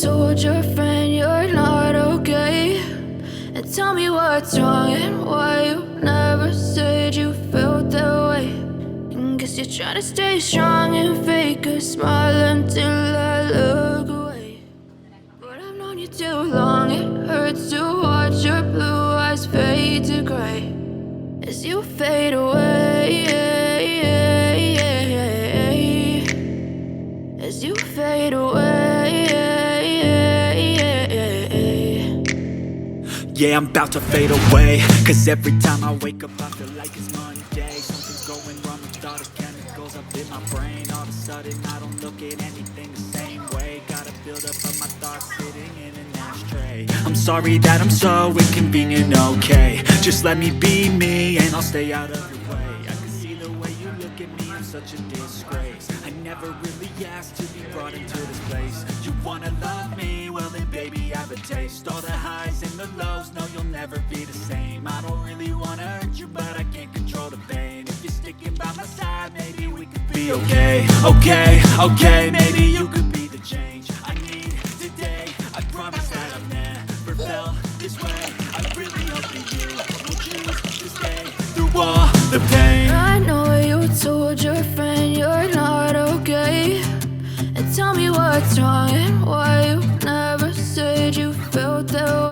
told your friend you're not okay? And tell me what's wrong and why you never said you felt that way. And guess you're trying to stay strong and fake a smile until I look away. But I've known you too long, it hurts to watch your blue eyes fade to gray as you fade away, as you fade away. Yeah, I'm about to fade away, cause every time I wake up I feel like it's Monday. Something's going wrong with all the chemicals up in my brain. All of a sudden I don't look at anything the same way. Gotta build up of my thoughts sitting in an ashtray. I'm sorry that I'm so inconvenient, okay? Just let me be me and I'll stay out of your way. I can see the way you look at me, I'm such a disgrace. I never really asked to be brought into this place. You wanna love me? Well then baby, have a taste. All the highs and the lows, no you'll never be the same. I don't really wanna hurt you, but I can't control the pain. If you're sticking by my side, maybe we could be okay. Okay, maybe you could